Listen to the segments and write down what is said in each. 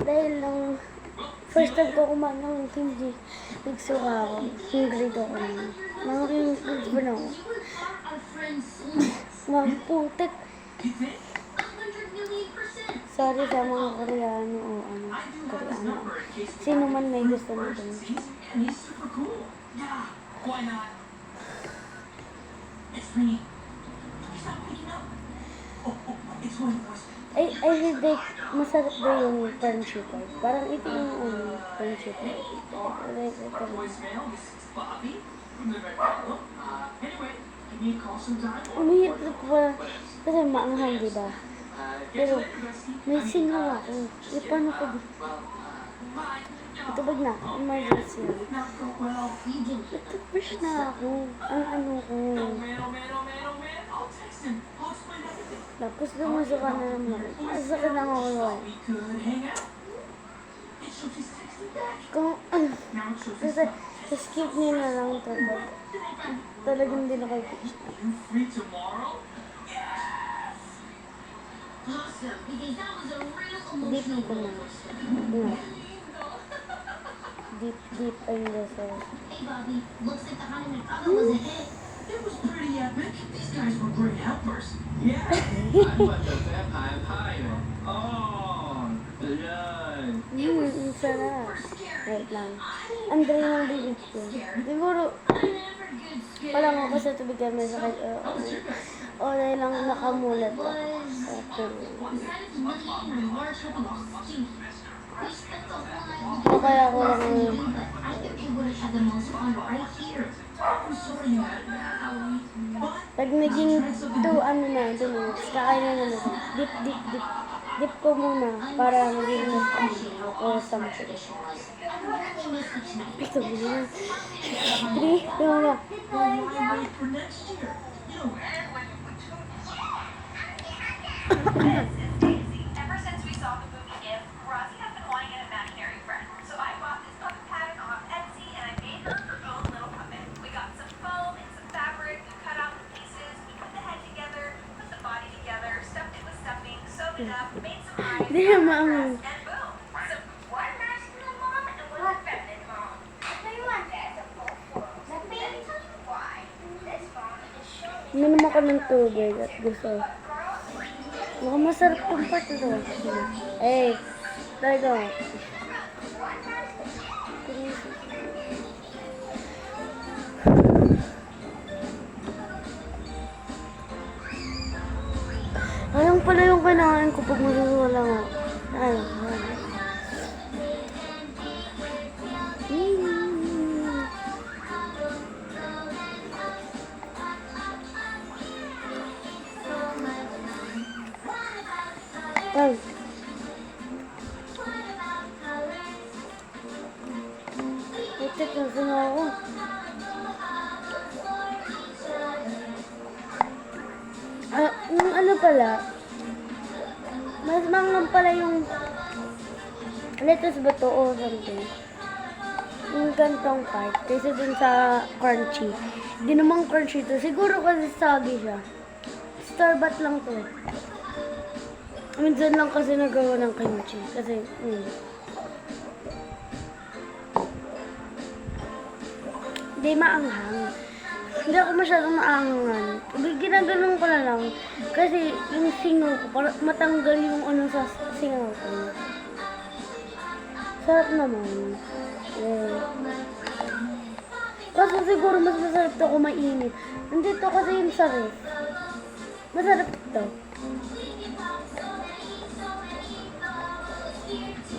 Dahil lang, first time ko kumain ng hindi nagsuka ako. Yung grade ako naman. Yung grade ba na ako? Maputik. Sorry sa mga Koreano o ano, Koreano. Sino man may gusto nito. Ay, heard like, masarap ba yung crunchy part? Parang ito yung crunchy part. Like, ito lang. Umihirap ko pa, kasi maanghang, diba? Pero, may singaw ako. E, paano ko? Ito bag na, emergency. Ito na ako. Ang ano ko. Tapos lumusok ka na naman. Asa ka na ako. Kung, kasi, skip niyo na lang talaga. Talagang hindi na kayo pitch. Deep ko na. No. Deep ang lesson. It was pretty epic. These guys were great helpers. Yeah. I'm like a vampire pilot. Oh, yeah. Sarap. Wait lang. Andre yung bibig ko. Siguro, palang ako sa tubig kami sa kanya. O, dahil lang nakamulat ako. O kaya ako lang pag naging 2 ano na, 2 minutes, kakain na naman. Dip ko muna para maging o something. Ito muna. 3, tumama. Ever since we saw the movie If, Rosie has been wanting an imaginary friend. So I bought this puppet pattern off Etsy and I made her her own little puppet. We got some foam and some fabric, we cut out the pieces, we put the head together, put the body together, stuffed it with stuffing, sewed it up, made some eyes, Hindi naman. and boom! So one masculine mom and one feminine mom. I'll tell you one day, it's a full world. Let me tell you why. This mom is showing Minom ako ng tubig at gusto. Mukhang masarap tong part ito. Eh, try ko. Ayun pala yung kailangan ko pag masusuwala nga. Ayun. Ay. Putik na sino ako. Yung ano pala, mas mangang pala yung lettuce ba to o something. Yung gantong part, kaysa dun sa crunchy. Hindi naman crunchy to. Siguro kasi soggy siya. Store-bought lang to. Minsan lang kasi nagawa ng kimchi. Kasi, hindi maanghang. Hindi ako masyadong maangangan. Ginaganon ko na lang. Kasi yung singaw ko, para matanggal yung ano sa singaw ko. Sarap naman. Yeah. Kaso siguro mas masarap to kung mainit. Nandito kasi yung sa ref. Masarap to.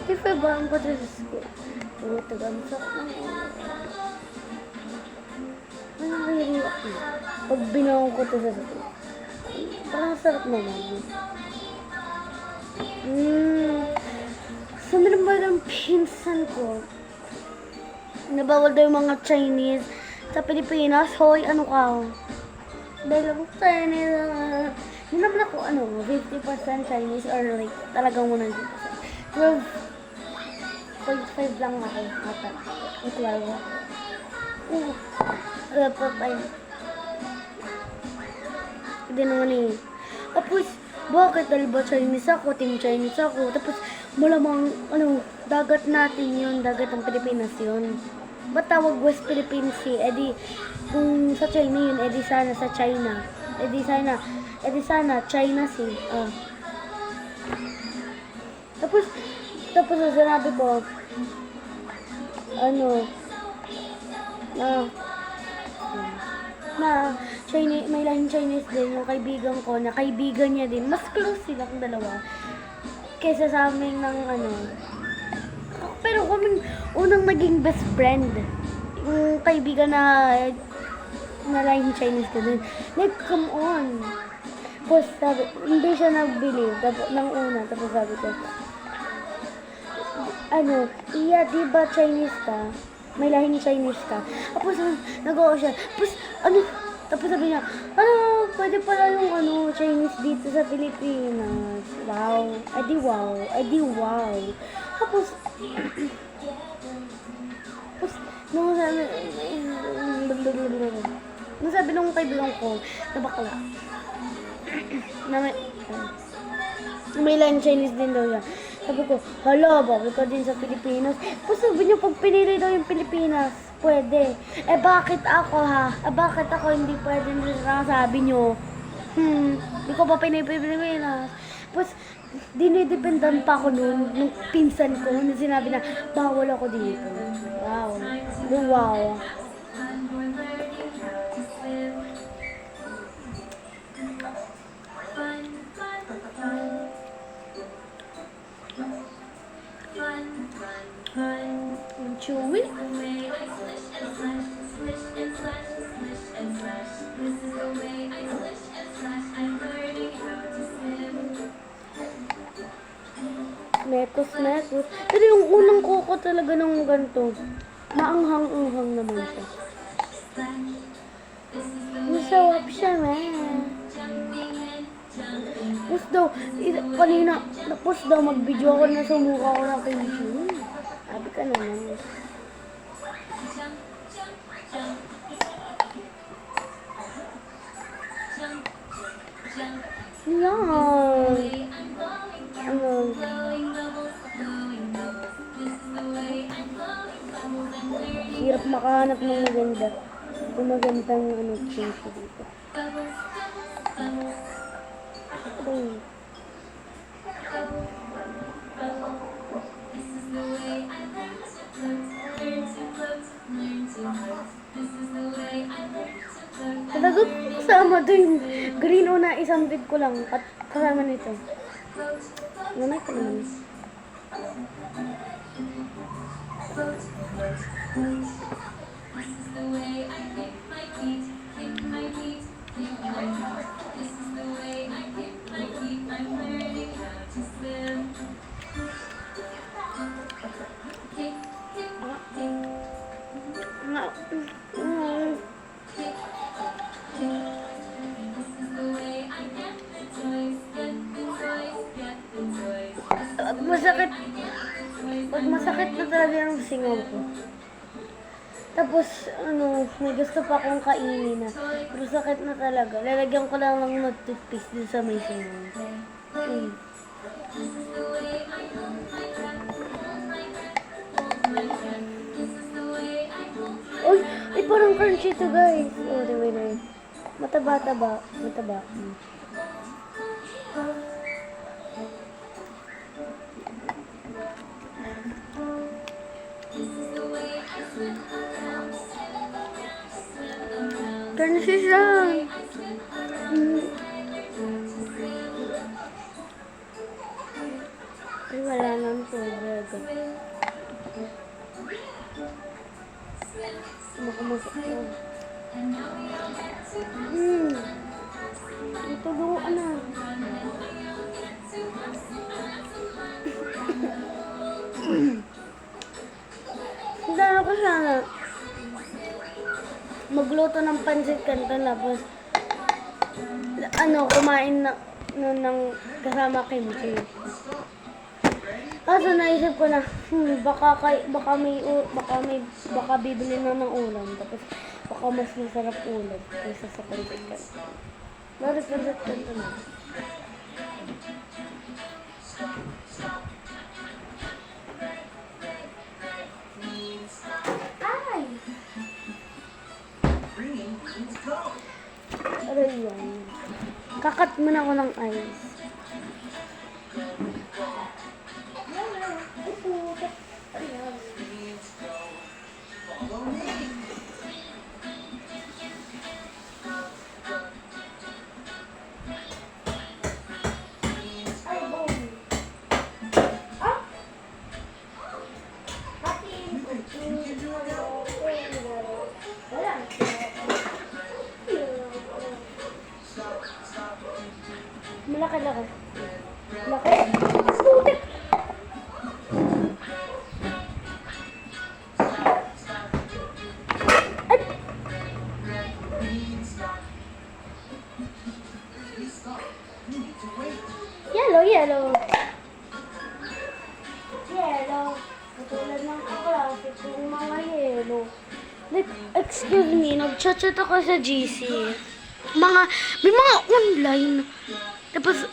Tifa ba ang patrasas ko? Tagamsak ng ulo. Ano mahirap ko? Pag binawang ko ito sa sabi. Parang sarap naman. So, meron ba ng pinsan ko? Nabawal daw yung mga Chinese sa Pilipinas. Hoy, ano ka? Dahil ako Chinese. Hindi naman ako, 50% Chinese or like talagang 100%. 12.5 lang ako. Mata. 12. Dapat ay. Hindi naman eh. Tapos, bakit? Dahil ba Chinese ako, team Chinese ako. Tapos, malamang, dagat natin yun, dagat ng Pilipinas yun. Ba't tawag West Philippine Sea? Eh di, kung sa China yun, eh di sana sa China. Eh di sana, China Sea. Tapos sinabi ko, na Chinese, may lahing Chinese din yung kaibigan ko, na kaibigan niya din. Mas close silang dalawa kaysa sa amin ng pero kami unang naging best friend. Yung kaibigan na lahing Chinese ko din. Like, come on. Tapos sabi, hindi siya nag-believe ng una. Tapos sabi ko, iya, di ba Chinese ka? May lahing Chinese ka. Tapos nag-oo siya. Tapos sabi niya, pwede pala yung Chinese dito sa Pilipinas. Wow. Edi wow. Tapos nung sabi nung kaibigan ko, na bakla, na may lahing Chinese din daw siya. Sabi ko, hala, bakit ka din sa Pilipinas? Tapos sabi niya, pag pinili daw yung Pilipinas, pwede. Eh, bakit ako ha? Bakit ako hindi pwede na sabi niyo? Di ko pa Pilipinas. Tapos, dinidependan pa ako nung pinsan ko, nung sinabi na, bawal ako dito. Wow. Chewy. Mekos. Pero yung unang kuko talaga ng ganito, maanghang-anghang naman siya. Masarap siya, Tapos daw, tapos daw mag-video ako na sumuka ko ng kimchi. Sabi ka naman. Hirap makahanap ng maganda. Yung magandang kimchi dito. Talagang kasama to yung green o na isang bit ko lang kasama nito. Nanay ko naman. Masakit na talaga yung singaw ko. Tapos, may gusto pa akong kainin na. Pero sakit na talaga. Lalagyan ko lang ng toothpaste din sa may singaw. Ay, parang crunchy to, guys. Wait. Mataba. Crunchy siya. Ay, wala nang tubig. Makamasok. Ituluan na. Dala ko sana magluto ng pansit canton tapos kumain ng kasama kimchi. Kaso naisip ko na baka bibili na ng ulam tapos baka mas masarap ulam kaysa sa pansit canton. Bakit pansit canton na? Kakat muna ako ng ice. Malaki. Laki. Putik! Ay! Yellow. Katulad ng kaklase kong mga yellow. Like, excuse me, nag-chat ako sa GC. May mga online. Tapos,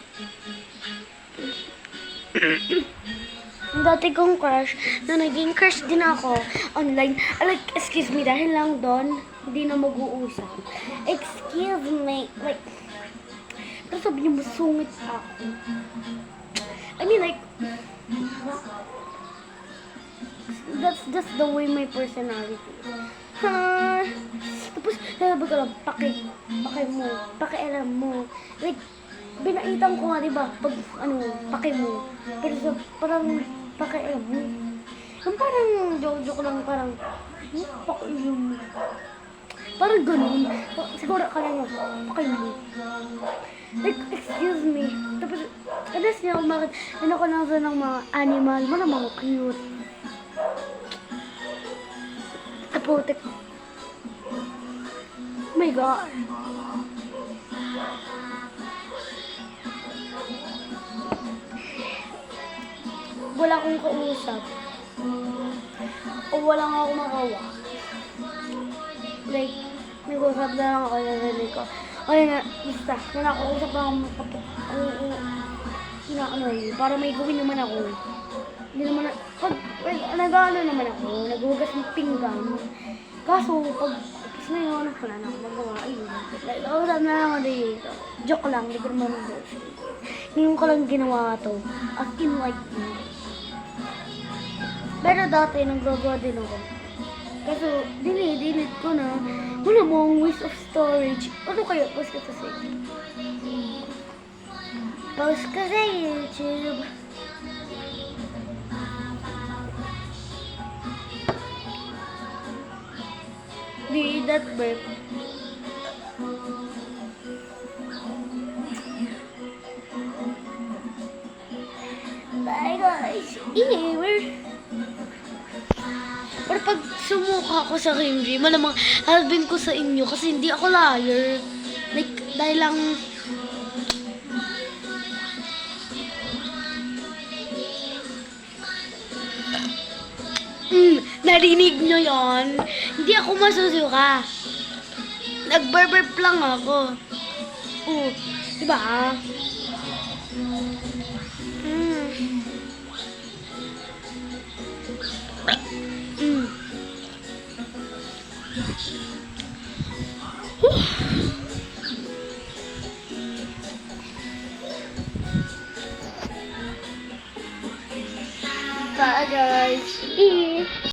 ang dati kong crush, na naging crush din ako online. Like, excuse me, dahil lang doon, hindi na mag-uusap. Excuse me, like, pero sabi niya, masungit ako. I mean, like, that's just the way my personality is. Tapos, sabi ko lang, pakialam mo. Like, binaitan ko nga, diba? Pag, paki mo. Pero parang, pakialam mo. Yung parang, joke lang, parang, pakialam mo. Parang ganun. Siguro ka lang, pakialam mo. Like, excuse me. Tapos, alas niya ako bakit, ko lang sa ng mga animal, mga cute. Kaputik. Oh my God. Wala akong kausap. O wala nga akong makawa. Like, nag-usap na lang ako sa sarili ko. Ayun na, basta, nakausap na akong para may gawin naman ako. Hindi naman, nag-ano naman ako, naghugas ng pinggan. Kaso, pag tapos na yun, wala na ako magawa. Ayun, nag-usap na lang ako dito. Joke lang, hindi ko naman mag-usap. Ngayon ko lang ginawa to. As in like me. Pero dati, naggagawa din ako. Kaso, delete ko na. Wala mong waste of storage. Ano kaya? Post ka sa YouTube. Di that burp. Bye guys. Pero pag sumuka ako sa Kimji, malamang halbin ko sa inyo kasi hindi ako liar. Like, dahil lang narinig nyo yon? Hindi ako masusuka. Nag-burp lang ako. Diba? Bye guys.